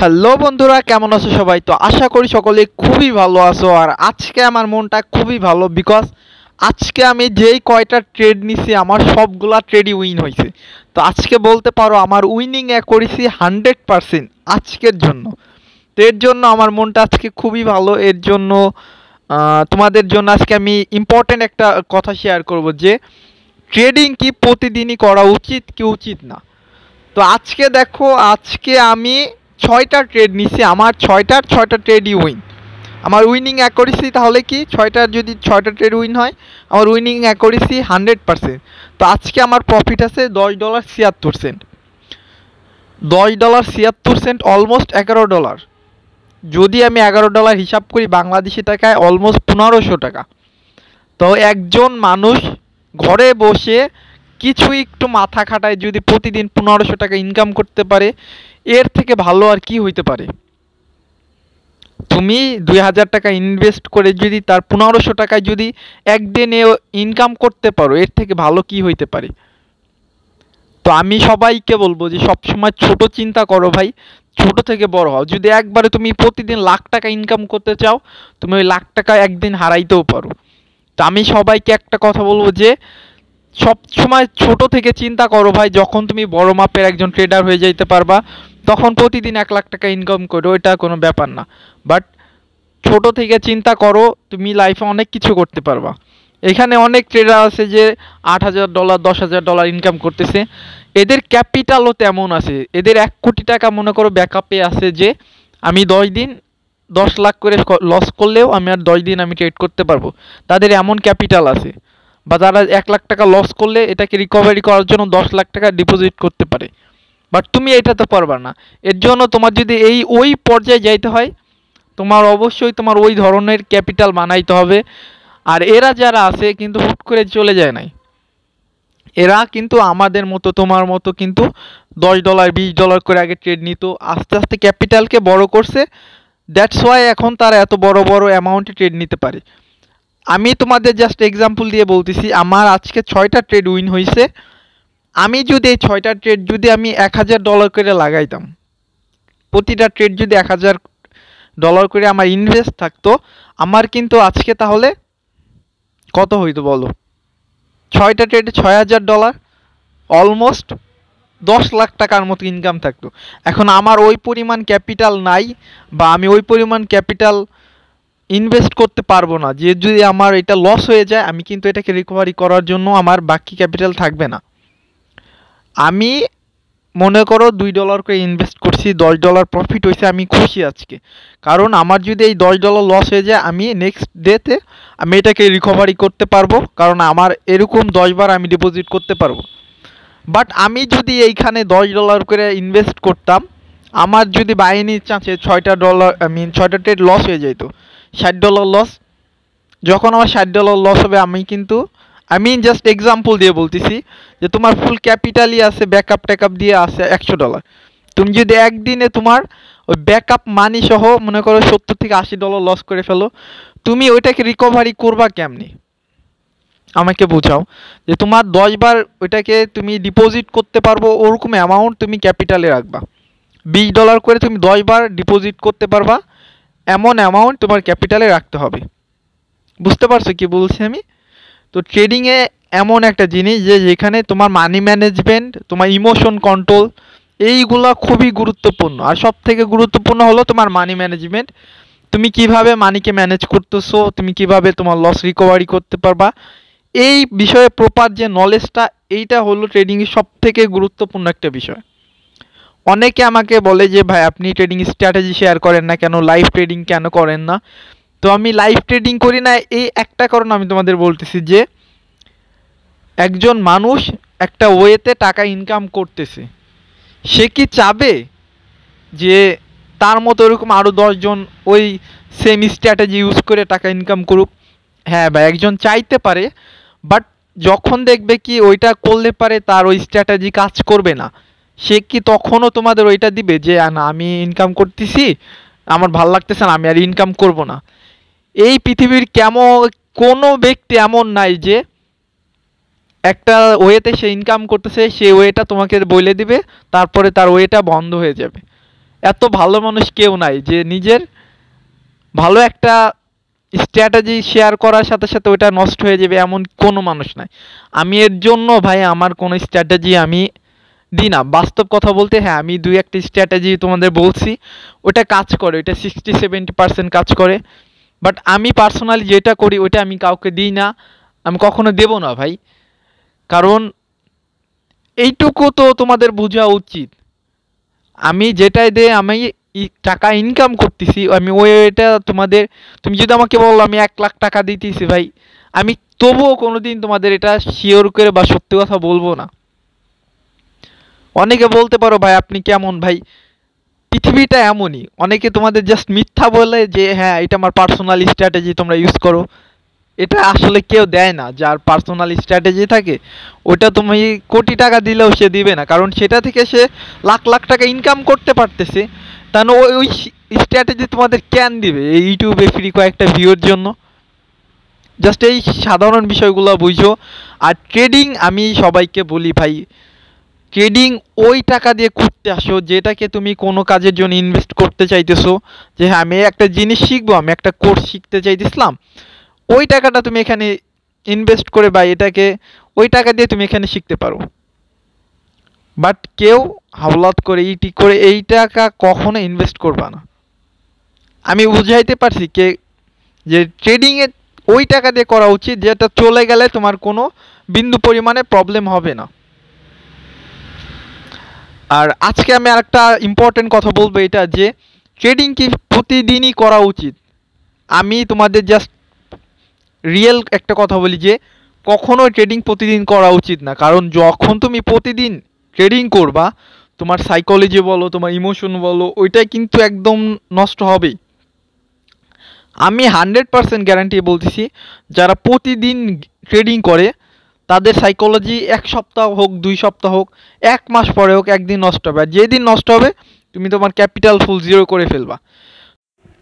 Hello বন্ধুরা, কেমন আছো সবাই? তো আশা করি সকলে খুবই ভালো আছো। আর আজকে আমার মনটা খুবই ভালো, বিকজ আজকে আমি যেই কয়টা ট্রেড নিছি আমার সবগুলা ট্রেডই উইন হয়েছে। তো আজকে বলতে পারো আমার উইনিং করেছি 100% আজকের জন্য। তো এর জন্য আমার মনটা আজকে খুবই ভালো। এর জন্য তোমাদের জন্য আজকে আমি ইম্পর্টেন্ট একটা কথা শেয়ার করব যে ট্রেডিং কি প্রতিদিনই করা উচিত কি উচিত না। তো আজকে দেখো, আজকে আমি 6টা ট্রেড নিছি, আমার ছয়টা ট্রেডই উইন। আমার উইনিং অ্যাকুরেসি তাহলে কি, যদি 6টা ট্রেড উইন হয় আমার উইনিং অ্যাকুরেসি 100%। তো আজকে আমার প্রফিট আছে $10.76। $10.76 অলমোস্ট $11। যদি আমি $11 হিসাব করি বাংলাদেশি টাকায় অলমোস্ট 1500 টাকা। তো একজন মানুষ ঘরে বসে কিছু একটু মাথা খাটায় যদি প্রতিদিন 1500 টাকা ইনকাম করতে পারে, এর থেকে ভালো আর কি হইতে পারে? তুমি 2000 টাকা ইনভেস্ট করে যদি তার 1500 টাকায় যদি একদিনে ইনকাম করতে পারো, এর থেকে ভালো কি হইতে পারে? তো আমি সবাইকে বলবো যে সবসময় ছোট চিন্তা করো ভাই, ছোট থেকে বড় হও। যদি একবারে তুমি প্রতিদিন লাখ টাকা ইনকাম করতে চাও, তুমি ওই লাখ টাকা একদিন হারাইতেও পারো। তো আমি সবাইকে একটা কথা বলবো যে সব সময় ছোট থেকে চিন্তা করো ভাই। যখন তুমি বড় মাপের একজন ট্রেডার হয়ে যাইতে পারবা, তখন প্রতিদিন 1 লাখ টাকা ইনকাম করো, এটা কোনো ব্যাপার না। বাট ছোট থেকে চিন্তা করো, তুমি লাইফে অনেক কিছু করতে পারবা। এখানে অনেক ট্রেডার আছে যে $8,000 $10,000 ইনকাম করতেছে, এদের ক্যাপিটালও তেমন আছে। এদের 1 কোটি টাকা মনে করো ব্যাকআপে আছে, যে আমি 10 দিন 10 লাখ করে লস করলেও আমি আর 10 দিন আমি ট্রেড করতে পারবো। তাদের এমন ক্যাপিটাল আছে। বা যারা 1 লাখ টাকা লস করলে এটাকে রিকভারি করার জন্য 10 লাখ টাকা ডিপোজিট করতে পারে। বাট তুমি এটা তো পারবা না। এর জন্য তোমার যদি ওই পর্যায়ে যাইতে হয়, তোমার অবশ্যই তোমার ওই ধরনের ক্যাপিটাল বানাইতে হবে। আর এরা যারা আছে কিন্তু হুট করে চলে যায় নাই। এরা কিন্তু আমাদের মতো, তোমার মতো কিন্তু $10 $20 করে আগে ট্রেড নিত, আস্তে আস্তে ক্যাপিটালকে বড় করছে। দ্যাটস ওয়াই এখন তারা এত বড় বড় অ্যামাউন্টে ট্রেড নিতে পারে। আমি তোমাদের জাস্ট এক্সাম্পল দিয়ে বলতেছি, আমার আজকে 6টা ট্রেড উইন হয়েছে। আমি যদি এই 6টা ট্রেড যদি আমি $1,000 করে লাগাইতাম, প্রতিটা ট্রেড যদি $1,000 করে আমার ইনভেস্ট থাকতো, আমার কিন্তু আজকে তাহলে কত হইতো বলো? 6টা ট্রেডে $6,000, অলমোস্ট 10 লাখ টাকার মতো ইনকাম থাকতো। এখন আমার ওই পরিমাণ ক্যাপিটাল নাই, বা আমি ওই পরিমাণ ক্যাপিটাল ইনভেস্ট করতে পারবো না। যে যদি আমার এটা লস হয়ে যায়, আমি কিন্তু এটাকে রিকভারি করার জন্য আমার বাকি ক্যাপিটাল থাকবে না। আমি মনে করো $2 করে ইনভেস্ট করছি, $10 প্রফিট হয়েছে, আমি খুশি আজকে। কারণ আমার যদি এই $10 লস হয়ে যায়, আমি নেক্সট ডেতে আমি এটাকে রিকভারি করতে পারবো, কারণ আমার এরকম 10 বার আমি ডিপোজিট করতে পারবো। বাট আমি যদি এইখানে $10 করে ইনভেস্ট করতাম, আমার যদি বাই এনি চান্সে 6টা ট্রেড লস হয়ে যেত, $60 লস। যখন আমার $60 লস হবে, আমি জাস্ট এক্সাম্পল দিয়ে বলতেছি যে তোমার ফুল ক্যাপিটালই আছে, ব্যাকআপ ট্যাকআপ দিয়ে আছে $100। তুমি যদি একদিনে তোমার ওই ব্যাকআপ মানি সহ মনে করো $70 থেকে $80 লস করে ফেলো, তুমি ওইটাকে রিকভারি করবা কেমনি? আমাকে বোঝাও। যে তোমার 10 বার ওইটাকে তুমি ডিপোজিট করতে পারবো ওরকম অ্যামাউন্ট তুমি ক্যাপিটালে রাখবা। $20 করে তুমি 10 বার ডিপোজিট করতে পারবা, এমন অ্যামাউন্ট তোমার ক্যাপিটালে রাখতে হবে। বুঝতে পারছো কি বলছি আমি? তো ট্রেডিংয়ে এমন একটা জিনিস যে যেখানে তোমার মানি ম্যানেজমেন্ট, তোমার ইমোশন কন্ট্রোল, এইগুলা খুবই গুরুত্বপূর্ণ। আর সব থেকে গুরুত্বপূর্ণ হলো তোমার মানি ম্যানেজমেন্ট। তুমি কিভাবে মানিকে ম্যানেজ করতেছো, তুমি কিভাবে তোমার লস রিকভারি করতে পারবা, এই বিষয়ে প্রপার যে নলেজটা, এইটা হলো ট্রেডিংয়ের সব থেকে গুরুত্বপূর্ণ একটা বিষয়। অনেকে আমাকে বলে যে ভাই আপনি ট্রেডিং স্ট্র্যাটেজি শেয়ার করেন না কেন, লাইভ ট্রেডিং কেন করেন না? তো আমি লাইভ ট্রেডিং করি না এই একটা কারণ আমি তোমাদের বলতেছি যে একজন মানুষ একটা ওয়েতে টাকা ইনকাম করতেছে, সে কি চাবে যে তার মতো এরকম আরও 10 জন ওই সেম স্ট্র্যাটেজি ইউজ করে টাকা ইনকাম করুক? হ্যাঁ ভাই, একজন চাইতে পারে, বাট যখন দেখবে কি ওইটা করলে পারে তার ওই স্ট্র্যাটেজি কাজ করবে না, সে কি তখনও তোমাদের ওইটা দিবে যে না আমি ইনকাম করতেছি, আমার ভাল লাগতেছে না, আমি আর ইনকাম করব না? এই পৃথিবীর কোনো ব্যক্তি এমন নাই যে একটা ওয়েতে সে ইনকাম করতেছে, সে ওয়েটা তোমাকে বলে দিবে, তারপরে তার ওয়েটা বন্ধ হয়ে যাবে। এত ভালো মানুষ কেউ নাই যে নিজের ভালো একটা স্ট্র্যাটেজি শেয়ার করার সাথে সাথে ওটা নষ্ট হয়ে যাবে এমন কোনো মানুষ নাই। আমি এর জন্য ভাই আমার কোনো স্ট্র্যাটেজি আমি দিই না। বাস্তব কথা বলতে হ্যাঁ আমি দুই একটা স্ট্র্যাটেজি তোমাদের বলছি, ওটা কাজ করে, ওটা 60-70% কাজ করে। বাট আমি পার্সোনালি যেটা করি ওটা আমি কাউকে দিই না, আমি কখনো দেবো না ভাই। কারণ এইটুকু তো তোমাদের বোঝা উচিত, আমি যেটাই দিয়ে আমি টাকা ইনকাম করতেছি আমি ওইটা তোমাদের, তুমি যদি আমাকে বলো আমি 1 লাখ টাকা দিতেছি ভাই, আমি তবুও কোনোদিন তোমাদের এটা শিওর করে বা সত্যি কথা বলবো না। অনেকে বলতে পারো ভাই আপনি কেমন ভাই, পৃথিবীটা এমনই, অনেকে তোমাদের জাস্ট মিথ্যা বলে যে হ্যাঁ এটা আমার পার্সোনাল স্ট্র্যাটেজি তোমরা ইউজ করো। এটা আসলে কেউ দেয় না, যার পার্সোনাল স্ট্র্যাটেজি থাকে ওটা তুমি কোটি টাকা দিলেও সে দিবে না, কারণ সেটা থেকে সে লাখ লাখ টাকা ইনকাম করতে পারতেছে। তাহলে ওই ওই স্ট্র্যাটেজি তোমাদের কেন দিবে এই ইউটিউবে ফ্রি কয়েকটা ভিউর জন্য? জাস্ট এই সাধারণ বিষয়গুলো বুঝো। আর ট্রেডিং আমি সবাইকে বলি ভাই, ট্রেডিং ওই টাকা দিয়ে করতে আসো যেটাকে তুমি কোনো কাজের জন্য ইনভেস্ট করতে চাইতেছো। যে হ্যাঁ আমি একটা জিনিস শিখবো, আমি একটা কোর্স শিখতে চাইতেছিলাম, ওই টাকাটা তুমি এখানে ইনভেস্ট করে বা এটাকে ওই টাকা দিয়ে তুমি এখানে শিখতে পারো। বাট কেউ হাওলাত করে ইটি করে এই টাকা কখনো ইনভেস্ট করবা না। আমি বুঝাইতে পারছি কে যে ট্রেডিংয়ে ওই টাকা দিয়ে করা উচিত যেটা চলে গেলে তোমার কোনো বিন্দু পরিমাণে প্রবলেম হবে না। আর আজকে আমি আরেকটা ইম্পর্টেন্ট কথা বলবো, এটা যে ট্রেডিং কি প্রতিদিনই করা উচিত? আমি তোমাদের জাস্ট রিয়েল একটা কথা বলি যে কখনো ট্রেডিং প্রতিদিন করা উচিত না। কারণ যখন তুমি প্রতিদিন ট্রেডিং করবা তোমার সাইকোলজি বলো তোমার ইমোশন বলো ওইটাই কিন্তু একদম নষ্ট হবেই। আমি 100% গ্যারান্টি বলতেছি, যারা প্রতিদিন ট্রেডিং করে তাদের সাইকোলজি 1 সপ্তাহ হোক 2 সপ্তাহ হোক 1 মাস পরে হোক একদিন নষ্ট হবে, আর যেদিন নষ্ট হবে তুমি তোমার ক্যাপিটাল ফুল জিরো করে ফেলবা।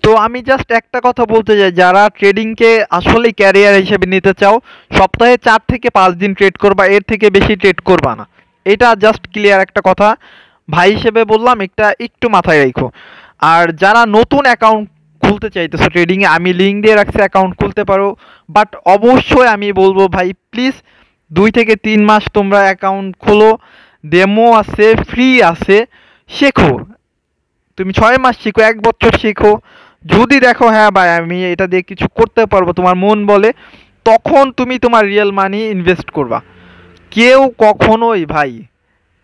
তো আমি জাস্ট একটা কথা বলতে চাই, যারা ট্রেডিংকে আসলেই ক্যারিয়ার হিসেবে নিতে চাও সপ্তাহে 4 থেকে 5 দিন ট্রেড করবা, এর থেকে বেশি ট্রেড করবা না। এটা জাস্ট ক্লিয়ার একটা কথা ভাই হিসেবে বললাম, এটা একটু মাথায় রাখো। আর যারা নতুন অ্যাকাউন্ট খুলতে চাইতেছো ট্রেডিংয়ে, আমি লিঙ্ক দিয়ে রাখছি, অ্যাকাউন্ট খুলতে পারো। বাট অবশ্যই আমি বলবো ভাই প্লিজ 2 থেকে 3 মাস তোমরা অ্যাকাউন্ট খোলো, ডেমো আছে, ফ্রি আছে, শেখো। তুমি 6 মাস শিখো, 1 বছর শিখো, যদি দেখো হ্যাঁ ভাই আমি এটা দিয়ে কিছু করতে পারবো, তোমার মন বলে, তখন তুমি তোমার রিয়েল মানি ইনভেস্ট করবা। কেউ কখনোই ভাই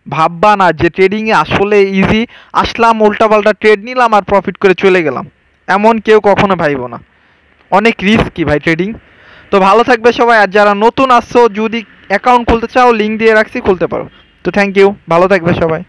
ভাববা না যে ট্রেডিংয়ে আসলে ইজি, আসলাম উল্টাপাল্টা ট্রেড নিলাম আর প্রফিট করে চলে গেলাম, এমন কেউ কখনো ভাইবো না। অনেক রিস্কি ভাই ট্রেডিং। তো ভালো থাকবে সবাই, আর যারা নতুন আসছো যদি অ্যাকাউন্ট খুলতে চাও লিঙ্ক দিয়ে রাখছি, খুলতে পারো। তো থ্যাংক ইউ, ভালো থাকবে সবাই।